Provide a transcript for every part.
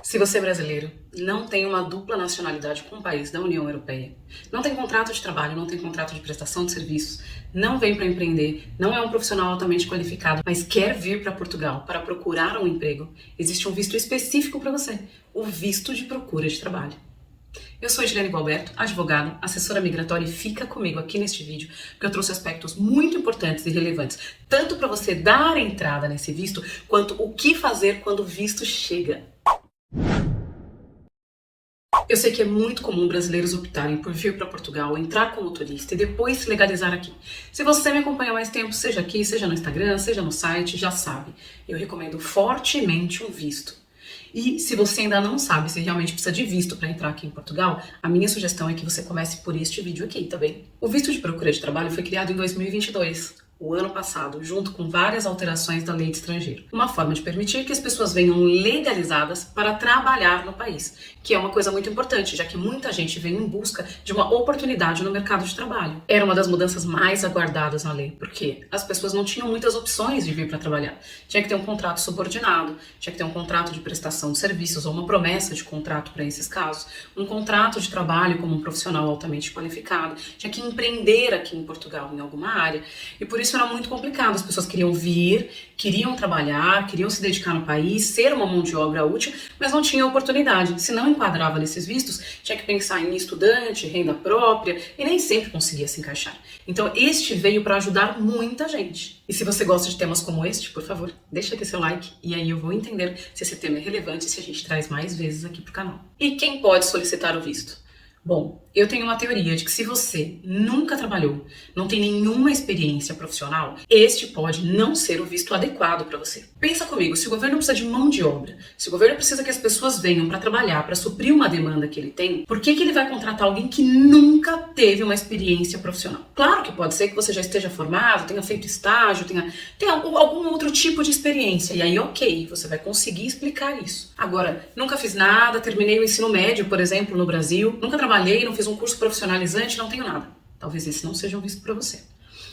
Se você é brasileiro, não tem uma dupla nacionalidade com um país da União Europeia, não tem contrato de trabalho, não tem contrato de prestação de serviços, não vem para empreender, não é um profissional altamente qualificado, mas quer vir para Portugal para procurar um emprego, existe um visto específico para você, o visto de procura de trabalho. Eu sou Edilene Gualberto, advogada, assessora migratória, e fica comigo aqui neste vídeo porque eu trouxe aspectos muito importantes e relevantes, tanto para você dar entrada nesse visto, quanto o que fazer quando o visto chega. Eu sei que é muito comum brasileiros optarem por vir para Portugal, entrar como turista e depois se legalizar aqui. Se você me acompanha há mais tempo, seja aqui, seja no Instagram, seja no site, já sabe, eu recomendo fortemente um visto. E se você ainda não sabe se realmente precisa de visto para entrar aqui em Portugal, a minha sugestão é que você comece por este vídeo aqui, tá bem? O visto de procura de trabalho foi criado em 2022, o ano passado, junto com várias alterações da lei de estrangeiro. Uma forma de permitir que as pessoas venham legalizadas para trabalhar no país, que é uma coisa muito importante, já que muita gente vem em busca de uma oportunidade no mercado de trabalho. Era uma das mudanças mais aguardadas na lei, porque as pessoas não tinham muitas opções de vir para trabalhar. Tinha que ter um contrato subordinado, tinha que ter um contrato de prestação de serviços ou uma promessa de contrato para esses casos, um contrato de trabalho como um profissional altamente qualificado, tinha que empreender aqui em Portugal em alguma área, e por isso era muito complicado. As pessoas queriam vir, queriam trabalhar, queriam se dedicar no país, ser uma mão de obra útil, mas não tinha oportunidade. Se não enquadrava nesses vistos, tinha que pensar em estudante, renda própria, e nem sempre conseguia se encaixar. Então este veio para ajudar muita gente. E se você gosta de temas como este, por favor, deixa aqui seu like, e aí eu vou entender se esse tema é relevante e se a gente traz mais vezes aqui pro canal. E quem pode solicitar o visto? Bom, eu tenho uma teoria de que se você nunca trabalhou, não tem nenhuma experiência profissional, este pode não ser o visto adequado para você. Pensa comigo, se o governo precisa de mão de obra, se o governo precisa que as pessoas venham para trabalhar, para suprir uma demanda que ele tem, por que ele vai contratar alguém que nunca teve uma experiência profissional? Claro que pode ser que você já esteja formado, tenha feito estágio, tenha algum outro tipo de experiência, e aí ok, você vai conseguir explicar isso. Agora, nunca fiz nada, terminei o ensino médio, por exemplo, no Brasil, nunca trabalhei, não fiz um curso profissionalizante, não tenho nada. Talvez esse não seja um visto para você.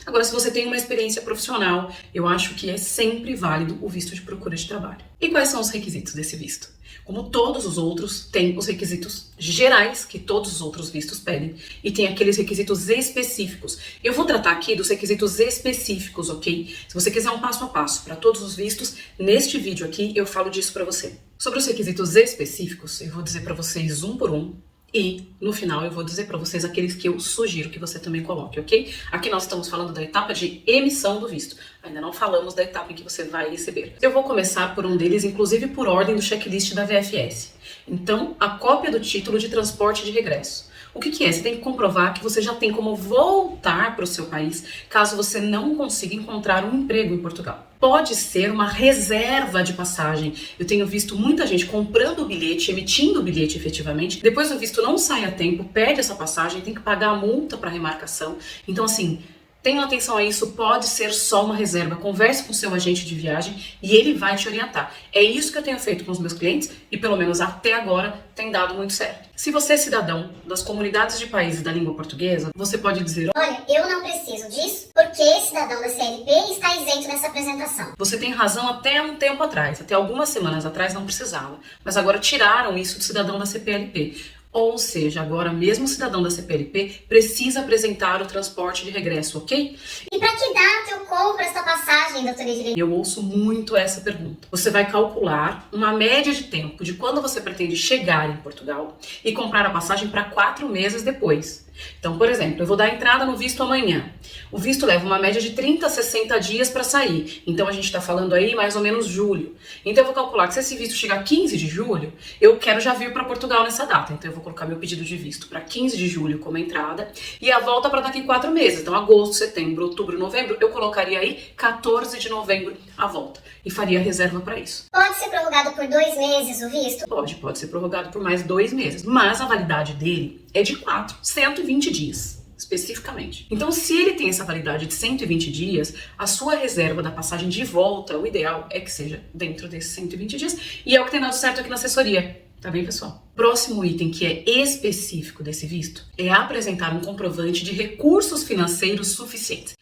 Agora, se você tem uma experiência profissional, eu acho que é sempre válido o visto de procura de trabalho. E quais são os requisitos desse visto? Como todos os outros, tem os requisitos gerais que todos os outros vistos pedem e tem aqueles requisitos específicos. Eu vou tratar aqui dos requisitos específicos, ok? Se você quiser um passo a passo para todos os vistos, neste vídeo aqui eu falo disso para você. Sobre os requisitos específicos, eu vou dizer para vocês um por um. E, no final, eu vou dizer para vocês aqueles que eu sugiro que você também coloque, ok? Aqui nós estamos falando da etapa de emissão do visto. Ainda não falamos da etapa em que você vai receber. Eu vou começar por um deles, inclusive por ordem do checklist da VFS. Então, a cópia do título de transporte de regresso. O que é? Você tem que comprovar que você já tem como voltar para o seu país caso você não consiga encontrar um emprego em Portugal. Pode ser uma reserva de passagem. Eu tenho visto muita gente comprando o bilhete, emitindo o bilhete efetivamente. Depois o visto não sai a tempo, perde essa passagem, tem que pagar a multa para remarcação. Então assim, tenham atenção a isso, pode ser só uma reserva. Converse com o seu agente de viagem e ele vai te orientar. É isso que eu tenho feito com os meus clientes e pelo menos até agora tem dado muito certo. Se você é cidadão das comunidades de países da língua portuguesa, você pode dizer: olha, eu não preciso disso porque cidadão da CLP está isento nessa apresentação. Você tem razão, até um tempo atrás, até algumas semanas atrás não precisava, mas agora tiraram isso do cidadão da CPLP. Ou seja, agora mesmo o cidadão da CPLP precisa apresentar o transporte de regresso, ok? E para que data eu compro essa passagem, doutora Edilene? Eu ouço muito essa pergunta. Você vai calcular uma média de tempo de quando você pretende chegar em Portugal e comprar a passagem para 4 meses depois. Então, por exemplo, eu vou dar entrada no visto amanhã. O visto leva uma média de 30 a 60 dias para sair. Então, a gente está falando aí mais ou menos julho. Então, eu vou calcular que se esse visto chegar 15 de julho, eu quero já vir para Portugal nessa data. Então, eu vou colocar meu pedido de visto para 15 de julho como entrada e a volta para daqui 4 meses. Então, agosto, setembro, outubro, novembro, eu colocaria aí 14 de novembro a volta e faria reserva para isso. Pode ser prorrogado por 2 meses o visto? Pode ser prorrogado por mais 2 meses, mas a validade dele é de 120 dias, especificamente. Então, se ele tem essa validade de 120 dias, a sua reserva da passagem de volta, o ideal é que seja dentro desses 120 dias, e é o que tem dado certo aqui na assessoria. Tá bem, pessoal? Próximo item que é específico desse visto é apresentar um comprovante de recursos financeiros suficientes.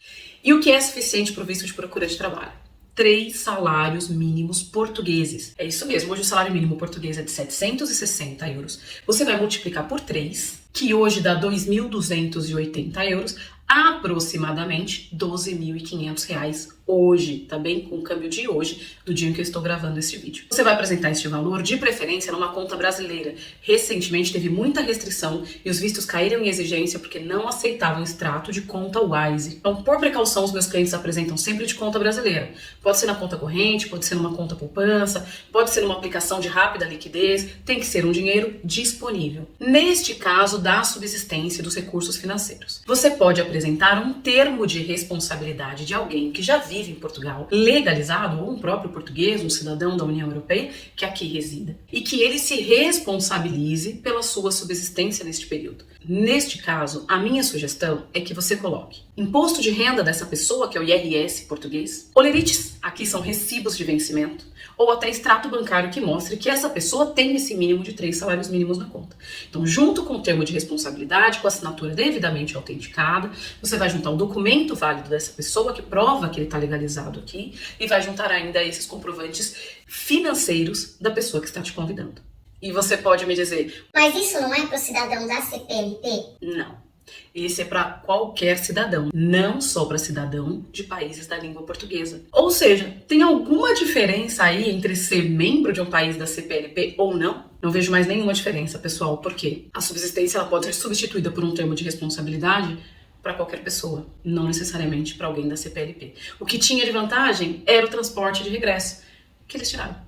E o que é suficiente para o visto de procura de trabalho? 3 salários mínimos portugueses. É isso mesmo, hoje o salário mínimo português é de 760 euros. Você vai multiplicar por 3, que hoje dá 2.280 euros, aproximadamente 12.500 reais hoje, tá bem? Com o câmbio de hoje, do dia em que eu estou gravando este vídeo. Você vai apresentar este valor, de preferência, numa conta brasileira. Recentemente teve muita restrição e os vistos caíram em exigência porque não aceitavam extrato de conta Wise. Então, por precaução, os meus clientes apresentam sempre de conta brasileira. Pode ser na conta corrente, pode ser numa conta poupança, pode ser numa aplicação de rápida liquidez, tem que ser um dinheiro disponível. Neste caso, da subsistência dos recursos financeiros. Você pode apresentar um termo de responsabilidade de alguém que já vive em Portugal, legalizado, ou um próprio português, um cidadão da União Europeia, que aqui resida, e que ele se responsabilize pela sua subsistência neste período. Neste caso, a minha sugestão é que você coloque imposto de renda dessa pessoa, que é o IRS português, olerites, aqui são recibos de vencimento, ou até extrato bancário que mostre que essa pessoa tem esse mínimo de 3 salários mínimos na conta. Então, junto com o termo de responsabilidade, com a assinatura devidamente autenticada, você vai juntar o documento válido dessa pessoa que prova que ele está legalizado aqui e vai juntar ainda esses comprovantes financeiros da pessoa que está te convidando. E você pode me dizer: mas isso não é para o cidadão da CPLP? Não. Esse é para qualquer cidadão, não só para cidadão de países da língua portuguesa. Ou seja, tem alguma diferença aí entre ser membro de um país da CPLP ou não? Não vejo mais nenhuma diferença, pessoal, porque a subsistência ela pode ser substituída por um termo de responsabilidade para qualquer pessoa, não necessariamente para alguém da CPLP. O que tinha de vantagem era o transporte de regresso, que eles tiraram.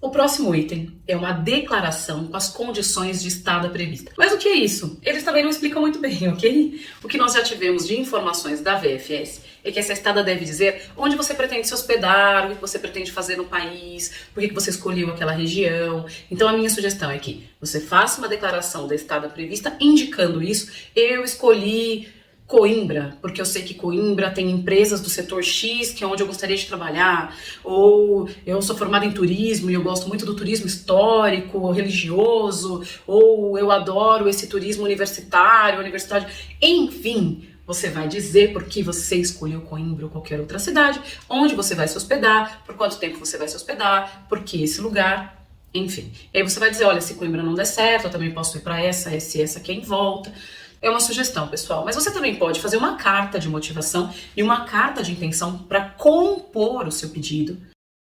O próximo item é uma declaração com as condições de estada prevista. Mas o que é isso? Eles também não explicam muito bem, ok? O que nós já tivemos de informações da VFS é que essa estada deve dizer onde você pretende se hospedar, o que você pretende fazer no país, por que você escolheu aquela região. Então a minha sugestão é que você faça uma declaração da estada prevista indicando isso. Eu escolhi Coimbra, porque eu sei que Coimbra tem empresas do setor X, que é onde eu gostaria de trabalhar, ou eu sou formada em turismo e eu gosto muito do turismo histórico, religioso, ou eu adoro esse turismo universitário, enfim, você vai dizer por que você escolheu Coimbra ou qualquer outra cidade, onde você vai se hospedar, por quanto tempo você vai se hospedar, por que esse lugar, enfim. E aí você vai dizer, olha, se Coimbra não der certo, eu também posso ir para essa aqui em volta. É uma sugestão, pessoal, mas você também pode fazer uma carta de motivação e uma carta de intenção para compor o seu pedido,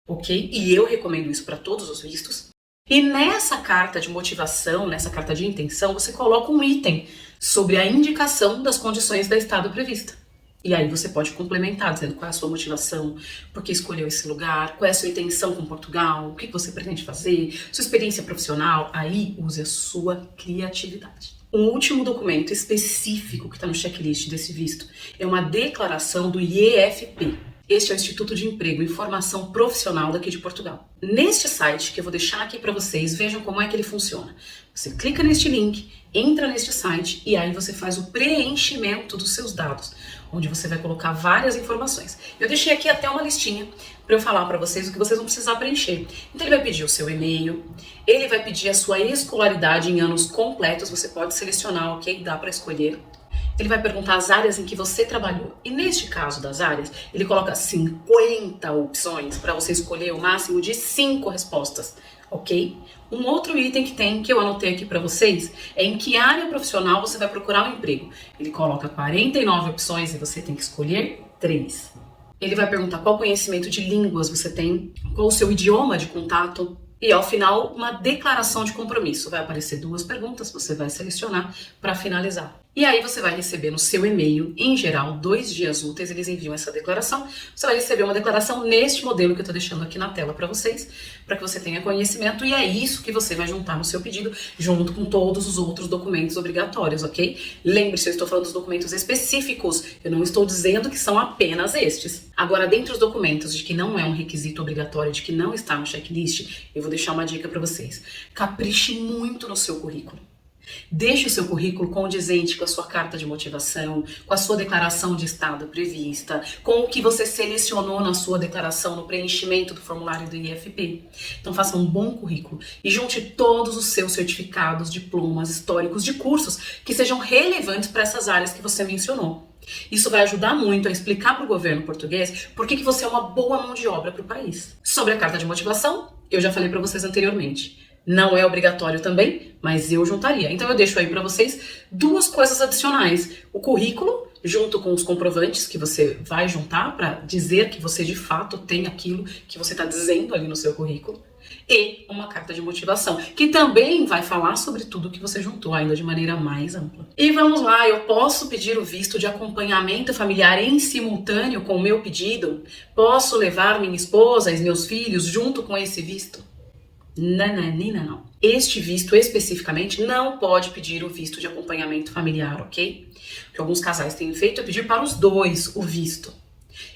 ok? E eu recomendo isso para todos os vistos. E nessa carta de motivação, nessa carta de intenção, você coloca um item sobre a indicação das condições da estada prevista. E aí você pode complementar, dizendo qual é a sua motivação, por que escolheu esse lugar, qual é a sua intenção com Portugal, o que você pretende fazer, sua experiência profissional. Aí use a sua criatividade. Um último documento específico que está no checklist desse visto é uma declaração do IEFP. Este é o Instituto de Emprego e Formação Profissional daqui de Portugal. Neste site, que eu vou deixar aqui para vocês, vejam como é que ele funciona. Você clica neste link, entra neste site e aí você faz o preenchimento dos seus dados, onde você vai colocar várias informações. Eu deixei aqui até uma listinha para eu falar para vocês o que vocês vão precisar preencher. Então ele vai pedir o seu e-mail, ele vai pedir a sua escolaridade em anos completos, você pode selecionar, ok? Dá para escolher. Ele vai perguntar as áreas em que você trabalhou. E neste caso das áreas, ele coloca 50 opções para você escolher o máximo de 5 respostas, ok? Um outro item que tem, que eu anotei aqui para vocês, é em que área profissional você vai procurar um emprego. Ele coloca 49 opções e você tem que escolher 3. Ele vai perguntar qual conhecimento de línguas você tem, qual o seu idioma de contato. E ao final, uma declaração de compromisso. Vai aparecer 2 perguntas, você vai selecionar para finalizar. E aí você vai receber no seu e-mail, em geral, 2 dias úteis, eles enviam essa declaração. Você vai receber uma declaração neste modelo que eu estou deixando aqui na tela para vocês, para que você tenha conhecimento. E é isso que você vai juntar no seu pedido, junto com todos os outros documentos obrigatórios, ok? Lembre-se, eu estou falando dos documentos específicos, eu não estou dizendo que são apenas estes. Agora, dentre os documentos de que não é um requisito obrigatório, de que não está no checklist, eu vou deixar uma dica para vocês. Capriche muito no seu currículo. Deixe o seu currículo condizente com a sua carta de motivação, com a sua declaração de estado prevista, com o que você selecionou na sua declaração no preenchimento do formulário do IFP. Então faça um bom currículo e junte todos os seus certificados, diplomas, históricos de cursos que sejam relevantes para essas áreas que você mencionou. Isso vai ajudar muito a explicar para o governo português por que você é uma boa mão de obra para o país. Sobre a carta de motivação, eu já falei para vocês anteriormente. Não é obrigatório também, mas eu juntaria. Então eu deixo aí para vocês 2 coisas adicionais. O currículo, junto com os comprovantes que você vai juntar para dizer que você de fato tem aquilo que você está dizendo ali no seu currículo. E uma carta de motivação, que também vai falar sobre tudo que você juntou, ainda de maneira mais ampla. E vamos lá, eu posso pedir o visto de acompanhamento familiar em simultâneo com o meu pedido? Posso levar minha esposa e meus filhos junto com esse visto? Não. Este visto especificamente não pode pedir o visto de acompanhamento familiar, ok? O que alguns casais têm feito é pedir para os 2 o visto.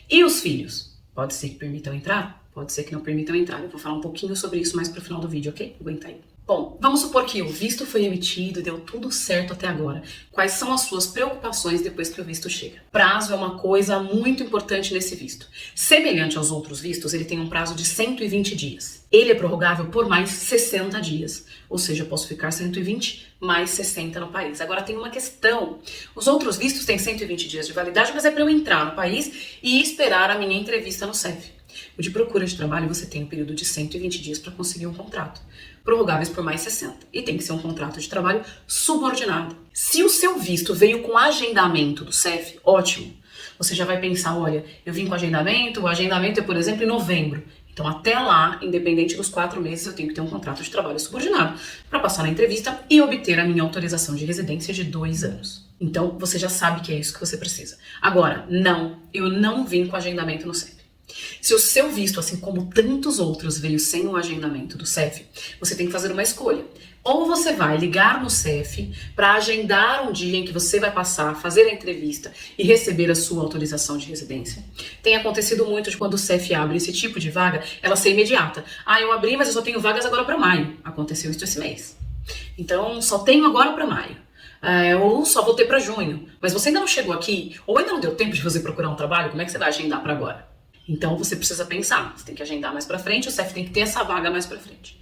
E os filhos? Pode ser que permitam entrar? Pode ser que não permitam entrar. Eu vou falar um pouquinho sobre isso mais pro final do vídeo, ok? Aguenta aí. Bom, vamos supor que o visto foi emitido e deu tudo certo até agora. Quais são as suas preocupações depois que o visto chega? Prazo é uma coisa muito importante nesse visto. Semelhante aos outros vistos, ele tem um prazo de 120 dias. Ele é prorrogável por mais 60 dias. Ou seja, eu posso ficar 120 mais 60 no país. Agora tem uma questão. Os outros vistos têm 120 dias de validade, mas é para eu entrar no país e esperar a minha entrevista no CEF. O de procura de trabalho, você tem um período de 120 dias para conseguir um contrato, prorrogáveis por mais 60. E tem que ser um contrato de trabalho subordinado. Se o seu visto veio com agendamento do CEF, ótimo. Você já vai pensar, olha, eu vim com agendamento, o agendamento é, por exemplo, em novembro. Então, até lá, independente dos 4 meses, eu tenho que ter um contrato de trabalho subordinado para passar na entrevista e obter a minha autorização de residência de 2 anos. Então, você já sabe que é isso que você precisa. Agora, não, eu não vim com agendamento no CEF. Se o seu visto, assim como tantos outros, veio sem o agendamento do CEF, você tem que fazer uma escolha. Ou você vai ligar no CEF para agendar um dia em que você vai passar, fazer a entrevista e receber a sua autorização de residência. Tem acontecido muito de quando o CEF abre esse tipo de vaga, ela ser imediata. Ah, eu abri, mas eu só tenho vagas agora para maio. Aconteceu isso esse mês. Então, só tenho agora para maio. Ou só vou ter para junho. Mas você ainda não chegou aqui, ou ainda não deu tempo de você procurar um trabalho, como é que você vai agendar para agora? Então você precisa pensar, você tem que agendar mais pra frente, o CEF tem que ter essa vaga mais pra frente.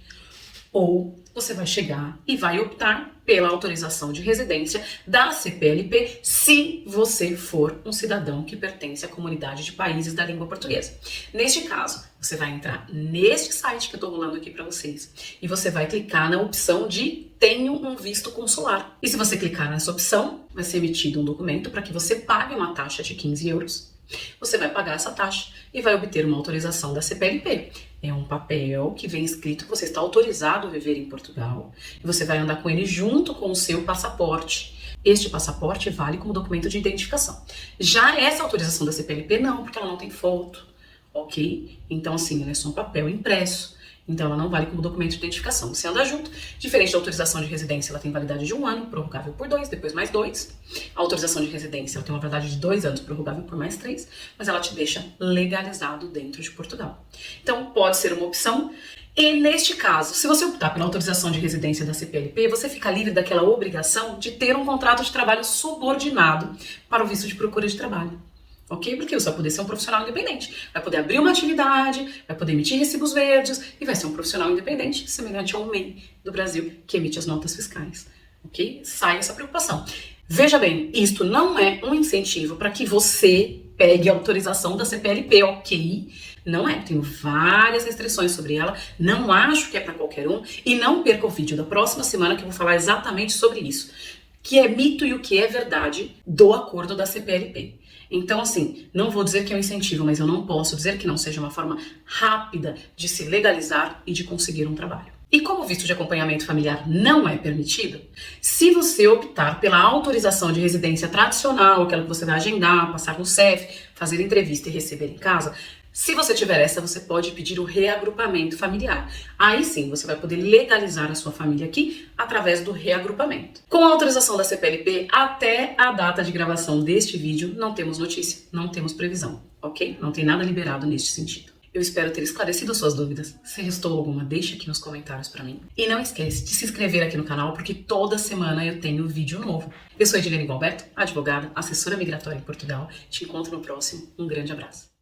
Ou você vai chegar e vai optar pela autorização de residência da CPLP se você for um cidadão que pertence à comunidade de países da língua portuguesa. Neste caso, você vai entrar neste site que eu tô rolando aqui pra vocês e você vai clicar na opção de tenho um visto consular. E se você clicar nessa opção, vai ser emitido um documento para que você pague uma taxa de 15 euros. Você vai pagar essa taxa e vai obter uma autorização da CPLP. É um papel que vem escrito que você está autorizado a viver em Portugal e você vai andar com ele junto com o seu passaporte. Este passaporte vale como documento de identificação. Já essa autorização da CPLP não, porque ela não tem foto, ok? Então assim, ela é só um papel impresso. Então ela não vale como documento de identificação. Você anda junto, diferente da autorização de residência, ela tem validade de 1 ano, prorrogável por 2, depois mais 2. A autorização de residência, ela tem uma validade de 2 anos, prorrogável por mais 3, mas ela te deixa legalizado dentro de Portugal. Então pode ser uma opção. E neste caso, se você optar pela autorização de residência da CPLP, você fica livre daquela obrigação de ter um contrato de trabalho subordinado para o visto de procura de trabalho. Ok? Porque você vai poder ser um profissional independente. Vai poder abrir uma atividade, vai poder emitir recibos verdes e vai ser um profissional independente, semelhante ao MEI do Brasil, que emite as notas fiscais. Ok? Sai essa preocupação. Veja bem, isto não é um incentivo para que você pegue a autorização da CPLP, ok? Não é. Tenho várias restrições sobre ela, não acho que é para qualquer um e não perca o vídeo da próxima semana que eu vou falar exatamente sobre isso. Que é mito e o que é verdade do acordo da CPLP. Então, assim, não vou dizer que é um incentivo, mas eu não posso dizer que não seja uma forma rápida de se legalizar e de conseguir um trabalho. E como o visto de acompanhamento familiar não é permitido, se você optar pela autorização de residência tradicional, aquela que você vai agendar, passar no CEF, fazer entrevista e receber em casa, se você tiver essa, você pode pedir o reagrupamento familiar. Aí sim, você vai poder legalizar a sua família aqui através do reagrupamento. Com a autorização da CPLP, até a data de gravação deste vídeo, não temos notícia, não temos previsão, ok? Não tem nada liberado neste sentido. Eu espero ter esclarecido suas dúvidas. Se restou alguma, deixa aqui nos comentários pra mim. E não esquece de se inscrever aqui no canal, porque toda semana eu tenho vídeo novo. Eu sou Edilene Gualberto, advogada, assessora migratória em Portugal. Te encontro no próximo. Um grande abraço.